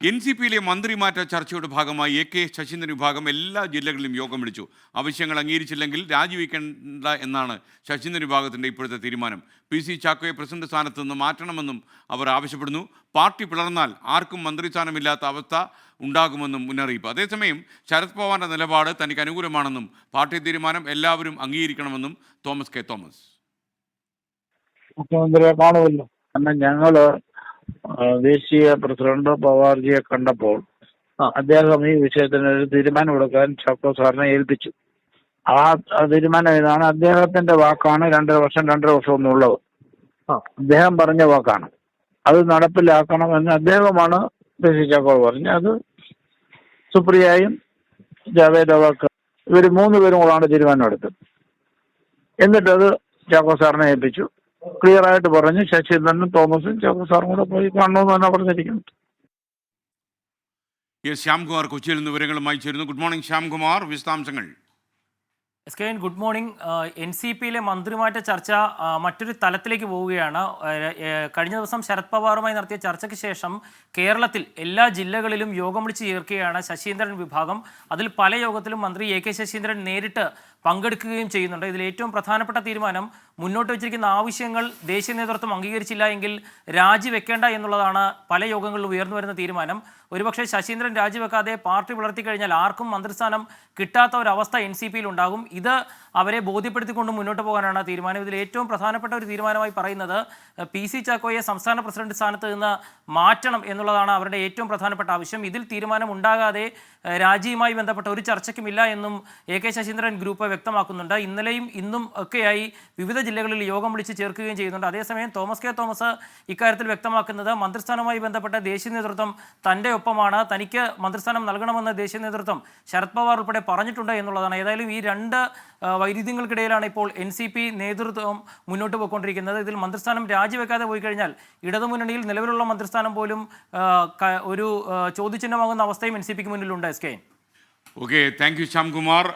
NCPയിലെ മന്ത്രിമാറ്റ ചർച്ചയുടെ ഭാഗമായി AK ശശീന്ദ്രൻ വിഭാഗം എല്ലാ ജില്ലകളിലും യോഗം വിളിച്ചു. ആവശ്യങ്ങൾ അംഗീകരിച്ചില്ലെങ്കിൽ രാജിവെക്കേണ്ട എന്നാണ് ശശീന്ദ്രൻ വിഭാഗത്തിൻ്റെ ഇപ്പോഴത്തെ തീരുമാനം. PC ചാക്കോയെ പ്രസിഡന്റ് സ്ഥാനത്ത് നിന്ന് മാറ്റണമെന്നും അവർ ആവശ്യപ്പെടുന്നു. പാർട്ടി പിളർന്നാൽ ആർക്കും മന്ത്രിസ്ഥാനമില്ലാത്ത അവസ്ഥ ഉണ്ടാകുമെന്നും മുന്നറിയിപ്പ്. അതേസമയം ശരത് പവാറിൻ്റെ നിലപാട് തനിക്ക് അനുകൂലമാണെന്നും പാർട്ടി തീരുമാനം എല്ലാവരും അംഗീകരിക്കണമെന്നും തോമസ് കെ തോമസ്. മുഖ്യമന്ത്രിയെ കാണുമല്ലോ. കാരണം ഞങ്ങള് ദേശീയ പ്രസിഡന്റ് പവാർജിയെ കണ്ടപ്പോൾ അദ്ദേഹം ഈ വിഷയത്തിന് ഒരു തീരുമാനം എടുക്കാൻ ചാക്കോ സാറിനെ ഏൽപ്പിച്ചു. ആ തീരുമാനം ഇതാണ്. അദ്ദേഹത്തിന്റെ വാക്കാണ് 2 വർഷം ഒന്നുള്ളത്. അദ്ദേഹം പറഞ്ഞ വാക്കാണ്. അത് നടപ്പിലാക്കണമെന്ന് അദ്ദേഹമാണ് PC ചാക്കോ പറഞ്ഞു. അത് സുപ്രിയയും ജാവേദ് അവാക്ക് ഇവർ 3 പേരും കൂടാണ് തീരുമാനം എടുത്തത്. എന്നിട്ടത് ചാക്കോ സാറിനെ ഏൽപ്പിച്ചു. ക്ലിയർ ആയിട്ട് പറഞ്ഞു ശശീന്ദ്രനും തോമസും ചാക്കോ സാറും കൂടെ പോയി കാണണമെന്ന് തന്നെ പറഞ്ഞിരിക്കുന്നത്. ശ്യാംകുമാർ കൊച്ചിയിൽ നിന്ന് വിവരങ്ങളുമായി ചേരുന്നു. ഗുഡ് മോർണിംഗ് ശ്യാംകുമാർ, വിശദാംശങ്ങൾ. Good morning. NCPയിലെ മന്ത്രിമാറ്റ ചർച്ച മറ്റൊരു തലത്തിലേക്ക് പോവുകയാണ്. കഴിഞ്ഞ ദിവസം ശരത് പവാറുമായി നടത്തിയ ചർച്ചയ്ക്ക് ശേഷം കേരളത്തിൽ എല്ലാ ജില്ലകളിലും യോഗം വിളിച്ച് ചേർക്കുകയാണ് ശശീന്ദ്രൻ വിഭാഗം. അതിൽ പല യോഗത്തിലും മന്ത്രി AK ശശീന്ദ്രൻ നേരിട്ട് പങ്കെടുക്കുകയും ചെയ്യുന്നുണ്ട്. ഇതിൽ ഏറ്റവും പ്രധാനപ്പെട്ട തീരുമാനം മുന്നോട്ട് വച്ചിരിക്കുന്ന ആവശ്യങ്ങൾ ദേശീയ നേതൃത്വം അംഗീകരിച്ചില്ല എങ്കിൽ രാജിവെക്കേണ്ട എന്നുള്ളതാണ് പല യോഗങ്ങളിലും ഉയർന്നു വരുന്ന തീരുമാനം. ഒരുപക്ഷെ ശശീന്ദ്രൻ രാജിവെക്കാതെ പാർട്ടി വളർത്തി കഴിഞ്ഞാൽ ആർക്കും മന്ത്രിസ്ഥാനം കിട്ടാത്ത ഒരവസ്ഥ NCPയിൽ ഉണ്ടാകും. ഇത് അവരെ ബോധ്യപ്പെടുത്തിക്കൊണ്ട് മുന്നോട്ട് പോകാനാണ് തീരുമാനം. ഇതിൽ ഏറ്റവും പ്രധാനപ്പെട്ട ഒരു തീരുമാനമായി പറയുന്നത് PC ചാക്കോയെ സംസ്ഥാന പ്രസിഡന്റ് സ്ഥാനത്ത് നിന്ന് മാറ്റണം എന്നുള്ളതാണ് അവരുടെ ഏറ്റവും പ്രധാനപ്പെട്ട ആവശ്യം. ഇതിൽ തീരുമാനം ഉണ്ടാകാതെ രാജിയുമായി ബന്ധപ്പെട്ട ഒരു ചർച്ചയ്ക്കുമില്ല എന്നും AK ശശീന്ദ്രൻ ഗ്രൂപ്പ് വ്യക്തമാക്കുന്നുണ്ട്. ഇന്നലെയും ഇന്നും ഒക്കെയായി വിവിധ ജില്ലകളിൽ യോഗം വിളിച്ച് ചേർക്കുകയും ചെയ്യുന്നുണ്ട്. അതേസമയം തോമസ് കെ തോമസ് ഇക്കാര്യത്തിൽ വ്യക്തമാക്കുന്നത് മന്ത്രിസ്ഥാനവുമായി ബന്ധപ്പെട്ട ദേശീയ നേതൃത്വം തൻ്റെ ഒപ്പമാണ്, തനിക്ക് മന്ത്രിസ്ഥാനം നൽകണമെന്ന് ദേശീയ നേതൃത്വം ശരത് പവാർ ഉൾപ്പെടെ പറഞ്ഞിട്ടുണ്ട് എന്നുള്ളതാണ്. ഏതായാലും ഈ രണ്ട് വൈരുദ്ധ്യങ്ങൾക്കിടയിലാണ് ഇപ്പോൾ NCP നേതൃത്വം മുന്നോട്ട് പോയിക്കൊണ്ടിരിക്കുന്നത്. ഇതിൽ മന്ത്രിസ്ഥാനം രാജിവെക്കാതെ പോയി കഴിഞ്ഞാൽ ഇടതുമുന്നണിയിൽ നിലവിലുള്ള മന്ത്രിസ്ഥാനം പോലും ഒരു ചോദ്യചിഹ്നമാകുന്ന അവസ്ഥയും NCPക്ക് മുന്നിലുണ്ട്. Okay, thank you Shyamkumar.